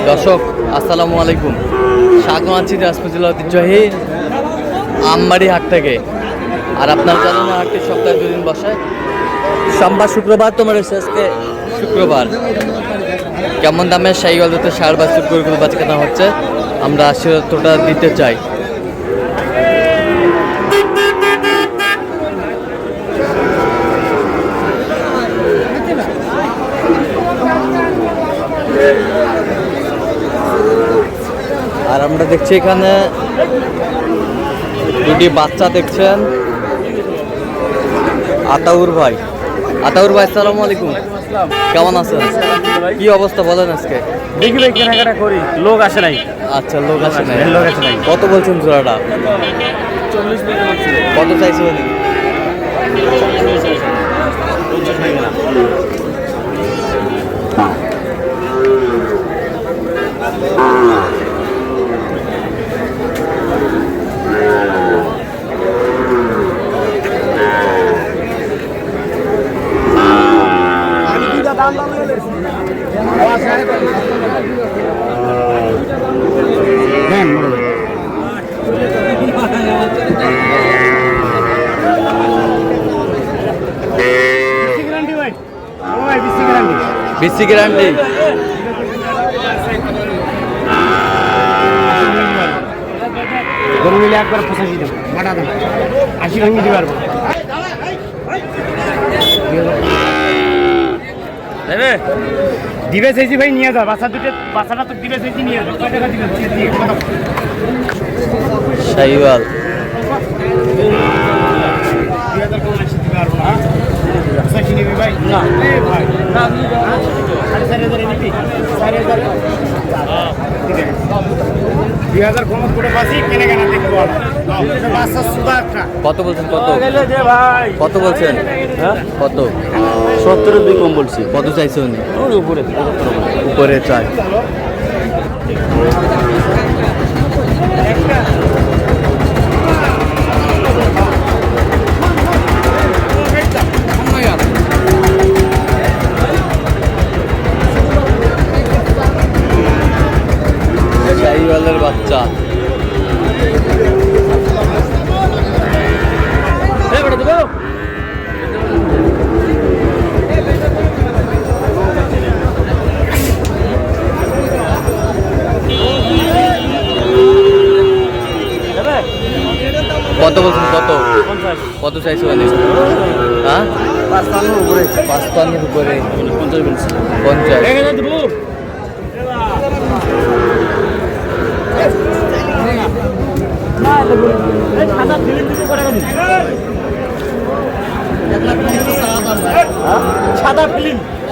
দর্শক আসসালামু আলাইকুম, স্বাগত আছি দিনাজপুর জেলা ঐতিহ্যবাহী আমবাড়ি হাট থেকে। আর আপনার জানেন হাটটি সপ্তাহে 2 দিন বসে, সোমবার শুক্রবার। তোমার আজকে শুক্রবার। কেমন দামে শাহিওয়াল দুটো ষাঁড় বাছুর গরুগুলো বাচ্চা কেনা হচ্ছে, আমরা আশীর্বাদটা দিতে চাই। আর আমরা দেখছি এখানে দুটি বাচ্চা দেখছেন। আতাউর ভাই, আসসালামু আলাইকুম, কেমন আছেন? কি অবস্থা বলেন আজকে? দেখি ভাই কেনাকাটা করি, লোক আসে নাই। আচ্ছা, লোক আসে নাই। কত বলছেন জোড়াটা? 40 কত চাইছে উনি? BC guarantee. গরু নিলে একবার 85 দেবো, 80 ভেঙে দিতে পারবো। দিবে চাইছি ভাই, নিয়ে যা বাচ্চাটা তো দিবে চাইছি, নিয়ে যা। কয় টাকা দিবে? শাহিওয়াল ভাই না ভাই, 4,500 নিবি? 2000 কম করে পাচ্ছি, কেনে কেনা দেখবো। বাচ্চা সুদা একটা। কত বলছেন? ভাই কত বলছেন? হ্যাঁ, কত? 70 দুই কম বলছি। কত চাইছে উনি? উপরে চাই। শাহিওয়ালের বাচ্চা। কত বলছেন? কত চাইছে মানে? হ্যাঁ, 55 উপরে। 50 বলছে। 50।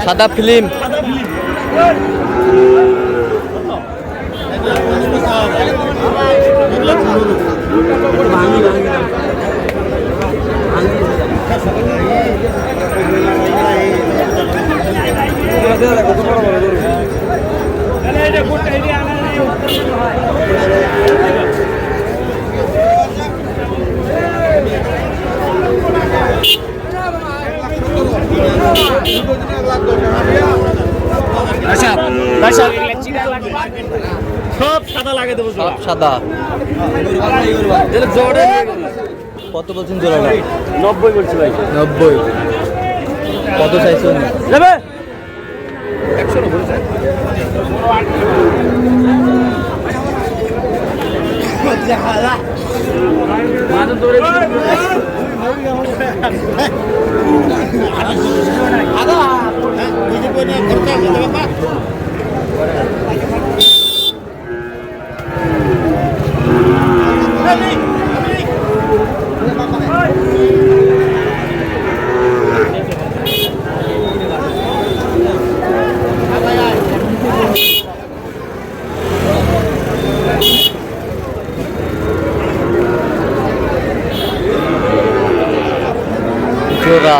সাদা ফিল্ম। সব সাদা লাগে দেবো, সব সাদা। কত বলছেন জোড়াটা? 90 বলছি ভাই। 90। কত চাইছে উনি? যাবে 100 বলছে। জোড়া।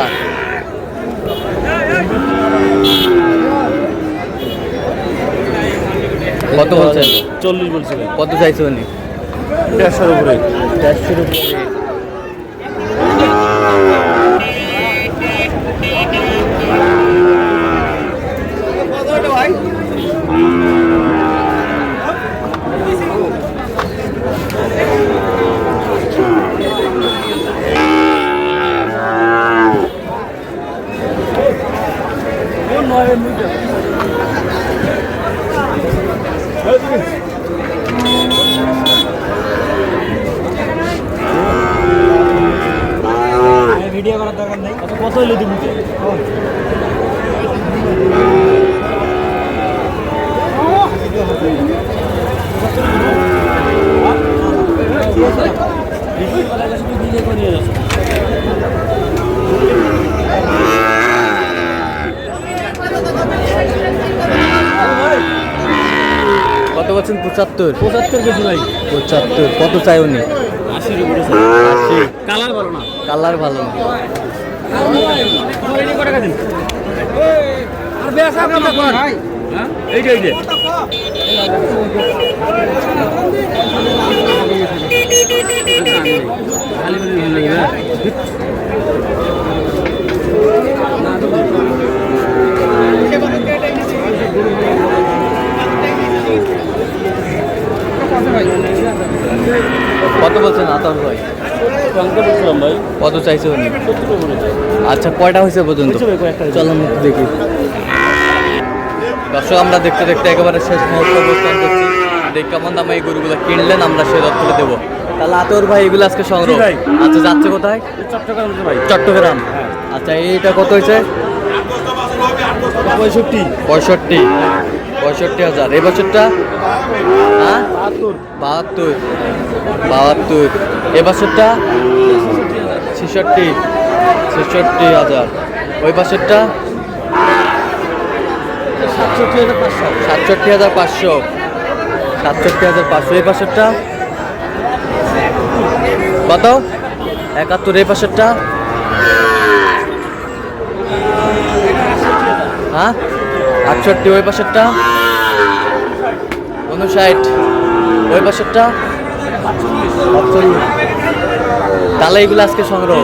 কত বলছেন? 40 বলছি। কত চাইছে উনি? 150 উপরে। 150 উপরে। ভিডিও করার দরকার নেই কত হইলো দিবি কত বলছেন? 75। 75 কেজি ভাই 75 কত চাই উনি? 80 উপরে 80। কালার ভালো না কালার ভালো না। কত টাকা দিন আর বেশ আপনি কর ভাই হ্যাঁ এই যে খালি করে নেই না কত বলছেন আতর ভাই? ভাই কত চাইছে উনি? 70 উপরে আচ্ছা কয়টা হয়েছে পর্যন্ত? হয়েছে ভাই, কয়েকটা হয়েছে। চলো একটু দেখি। দর্শক আমরা দেখতে দেখতে একেবারে শেষ মুহূর্তে অবস্থান করছি। দেখ কেমন দামে এই গরুগুলো কিনলেন আমরা সেই তথ্যটা দেবো। তাহলে আতর ভাই এগুলো আজকে সংগ্রহ। জি ভাই। আচ্ছা যাচ্ছে কোথায়? চট্টগ্রাম ভাই চট্টগ্রাম। হ্যাঁ। আচ্ছা এইটা কত হয়েছে? 65 65,000। এই বছরটা? হ্যাঁ 72। এই বছরটা 66,000। ওই বছরটা 67,500। 67,500। এই বছরটা কত? 71। এই বছরটা হ্যাঁ 68। ওই বছরটা 59। ওই বছরটা 45। তাহলে এগুলো আজকে সংগ্রহ।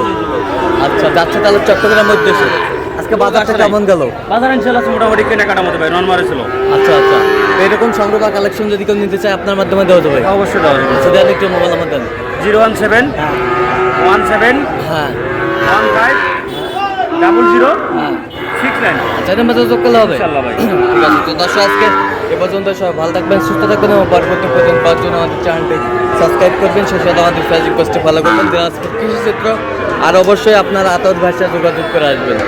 আচ্ছা যাচ্ছে তাহলে চট্টগ্রামের উদ্দেশ্যে। আজকে বাজারটা কেমন গেল? বাজার ইনশাআল্লাহ মোটামুটি কেনাকাটা মতো ভাই নরমাল ছিল আচ্ছা আচ্ছা তো এরকম সংগ্রহ বা কালেকশন যদি কেউ নিতে চায় আপনার মাধ্যমে দেওয়া যাবে? অবশ্যই দেওয়া যাবে আচ্ছা দেন একটু মোবাইল আমার দেন। 017 17 হ্যাঁ 15 00 হ্যাঁ 69 আচ্ছা এর মধ্যে যোগ করলে হবে? ইনশাআল্লাহ ভাই ঠিক আছে তো দর্শক আজকে এ পর্যন্ত সবাই ভালো থাকবেন সুস্থ থাকবেন এবং পরবর্তী পর্যন্ত পাওয়ার জন্য আমাদের চ্যানেলটি সাবস্ক্রাইব করবেন সেই সাথে আমাদের ফেসবুক পেজটি ফলো করবেন দিনাজপুর কৃষি চিত্র। আর অবশ্যই আপনারা আতর ভাষায় যোগাযোগ করে আসবেন।